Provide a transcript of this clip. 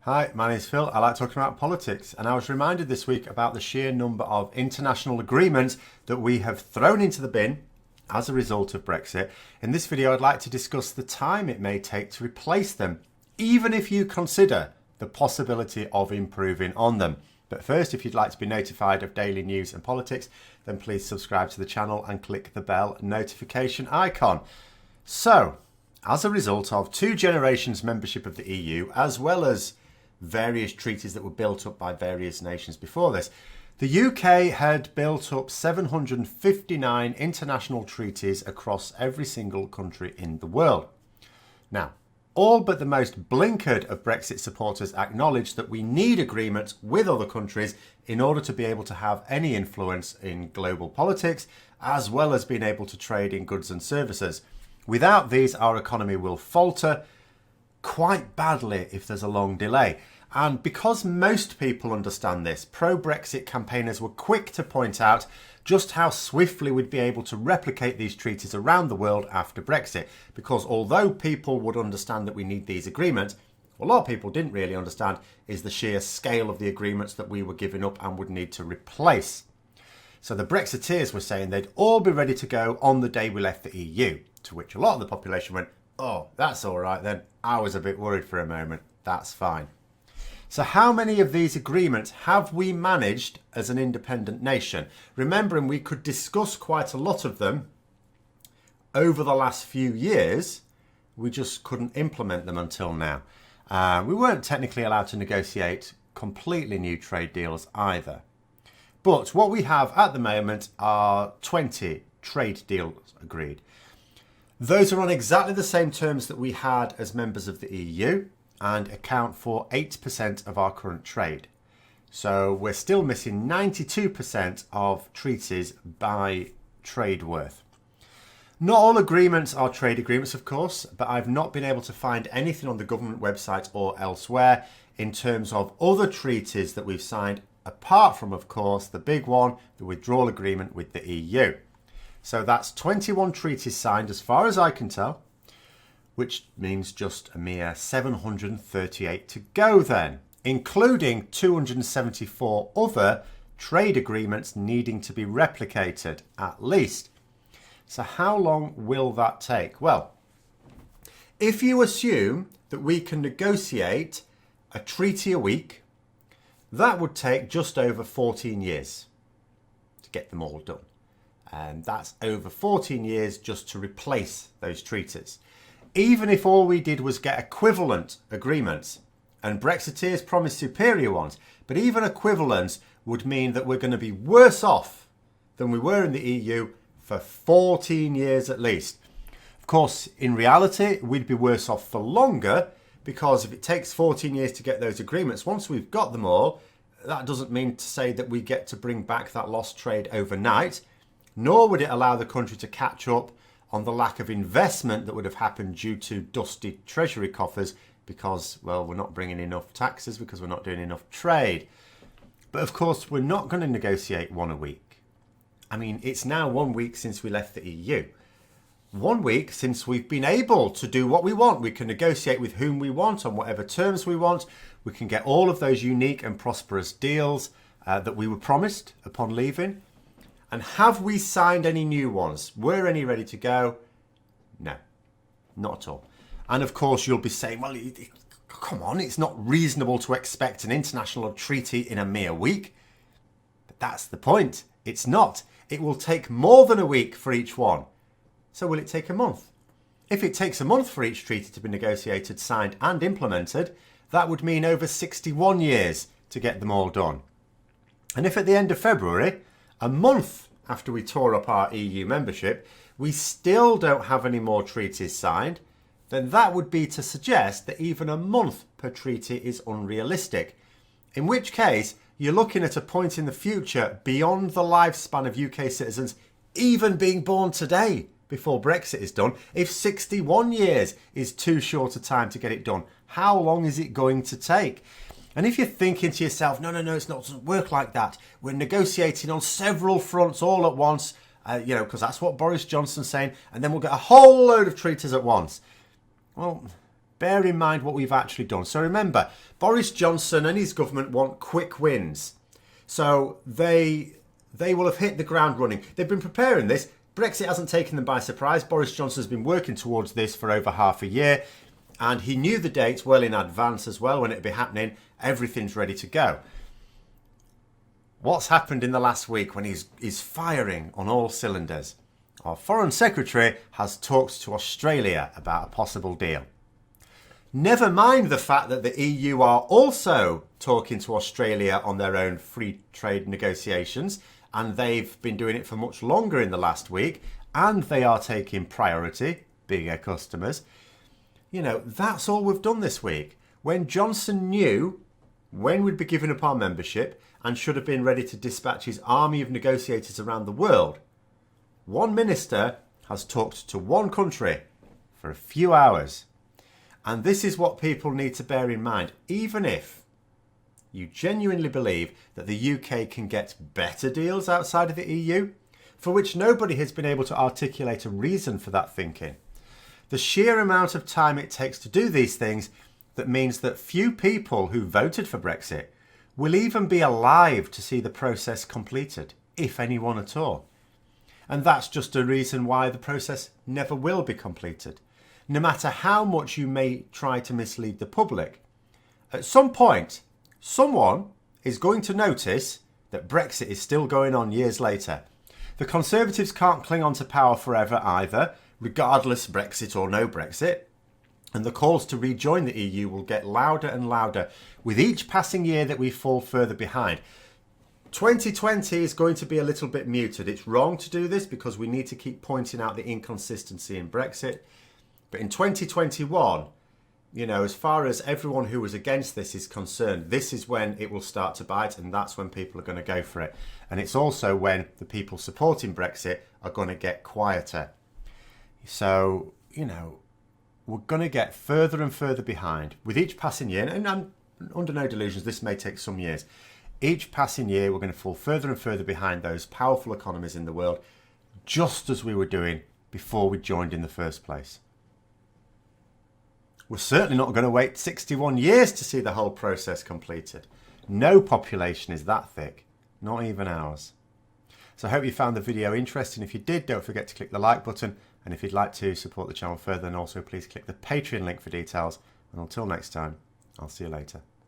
Hi, my name is Phil. I like talking about politics, and I was reminded this week about the sheer number of international agreements that we have thrown into the bin as a result of Brexit. In this video, I'd like to discuss the time it may take to replace them, even if you consider the possibility of improving on them. But first, if you'd like to be notified of daily news and politics, then please subscribe to the channel and click the bell notification icon. So, as a result of 2 generations membership of the EU, as well as various treaties that were built up by various nations before this, the UK had built up 759 international treaties across every single country in the world. Now, all but the most blinkered of Brexit supporters acknowledge that we need agreements with other countries in order to be able to have any influence in global politics, as well as being able to trade in goods and services. Without these, our economy will falter quite badly if there's a long delay. And because most people understand this, pro-Brexit campaigners were quick to point out just how swiftly we'd be able to replicate these treaties around the world after Brexit. Because although people would understand that we need these agreements, what a lot of people didn't really understand is the sheer scale of the agreements that we were giving up and would need to replace. So the Brexiteers were saying they'd all be ready to go on the day we left the EU, to which a lot of the population went, "Oh, that's all right then. I was a bit worried for a moment. That's fine." So how many of these agreements have we managed as an independent nation? Remembering we could discuss quite a lot of them over the last few years, we just couldn't implement them until now. We weren't technically allowed to negotiate completely new trade deals either. But what we have at the moment are 20 trade deals agreed. Those are on exactly the same terms that we had as members of the EU and account for 8% of our current trade. So we're still missing 92% of treaties by trade worth. Not all agreements are trade agreements, of course, but I've not been able to find anything on the government website or elsewhere in terms of other treaties that we've signed, apart from, of course, the big one, the withdrawal agreement with the EU. So that's 21 treaties signed as far as I can tell, which means just a mere 738 to go then, including 274 other trade agreements needing to be replicated at least. So how long will that take? Well, if you assume that we can negotiate a treaty a week, that would take just over 14 years to get them all done. And that's over 14 years just to replace those treaties. Even if all we did was get equivalent agreements, and Brexiteers promised superior ones, but even equivalents would mean that we're going to be worse off than we were in the EU for 14 years at least. Of course, in reality, we'd be worse off for longer, because if it takes 14 years to get those agreements, once we've got them all, that doesn't mean to say that we get to bring back that lost trade overnight, nor would it allow the country to catch up on the lack of investment that would have happened due to dusty treasury coffers because, well, we're not bringing enough taxes because we're not doing enough trade. But of course, we're not going to negotiate one a week. I mean, it's now 1 week since we left the EU. 1 week since we've been able to do what we want. We can negotiate with whom we want on whatever terms we want. We can get all of those unique and prosperous deals that we were promised upon leaving. And have we signed any new ones? Were any ready to go? No, not at all. And of course, you'll be saying, well, come on, it's not reasonable to expect an international treaty in a mere week. But that's the point. It's not. It will take more than a week for each one. So will it take a month? If it takes a month for each treaty to be negotiated, signed and implemented, that would mean over 61 years to get them all done. And if at the end of February, a month after we tore up our EU membership, we still don't have any more treaties signed, then that would be to suggest that even a month per treaty is unrealistic. In which case, you're looking at a point in the future beyond the lifespan of UK citizens even being born today before Brexit is done. If 61 years is too short a time to get it done, how long is it going to take? And if you're thinking to yourself, no, it's not, it doesn't work like that. We're negotiating on several fronts all at once, because that's what Boris Johnson's saying, and then we'll get a whole load of treaties at once. Well, bear in mind what we've actually done. So remember, Boris Johnson and his government want quick wins. So they will have hit the ground running. They've been preparing this. Brexit hasn't taken them by surprise. Boris Johnson's been working towards this for over half a year. And he knew the dates well in advance as well, when it'd be happening. Everything's ready to go. What's happened in the last week when he's firing on all cylinders? Our Foreign Secretary has talked to Australia about a possible deal. Never mind the fact that the EU are also talking to Australia on their own free trade negotiations, and they've been doing it for much longer in the last week, and they are taking priority, bigger customers. You know, that's all we've done this week. When Johnson knew when we'd be giving up our membership and should have been ready to dispatch his army of negotiators around the world, one minister has talked to one country for a few hours. And this is what people need to bear in mind. Even if you genuinely believe that the UK can get better deals outside of the EU, for which nobody has been able to articulate a reason for that thinking, the sheer amount of time it takes to do these things, that means that few people who voted for Brexit will even be alive to see the process completed, if anyone at all. And that's just a reason why the process never will be completed. No matter how much you may try to mislead the public, at some point, someone is going to notice that Brexit is still going on years later. The Conservatives can't cling on to power forever either, regardless Brexit or no Brexit. And the calls to rejoin the EU will get louder and louder with each passing year that we fall further behind. 2020 is going to be a little bit muted. It's wrong to do this because we need to keep pointing out the inconsistency in Brexit. But in 2021, you know, as far as everyone who was against this is concerned, this is when it will start to bite, and that's when people are going to go for it. And it's also when the people supporting Brexit are going to get quieter. So, you know, we're going to get further and further behind with each passing year. And I'm under no delusions, this may take some years. Each passing year, we're going to fall further and further behind those powerful economies in the world, just as we were doing before we joined in the first place. We're certainly not going to wait 61 years to see the whole process completed. No population is that thick, not even ours. So I hope you found the video interesting. If you did, don't forget to click the like button. And if you'd like to support the channel further, then also please click the Patreon link for details. And until next time, I'll see you later.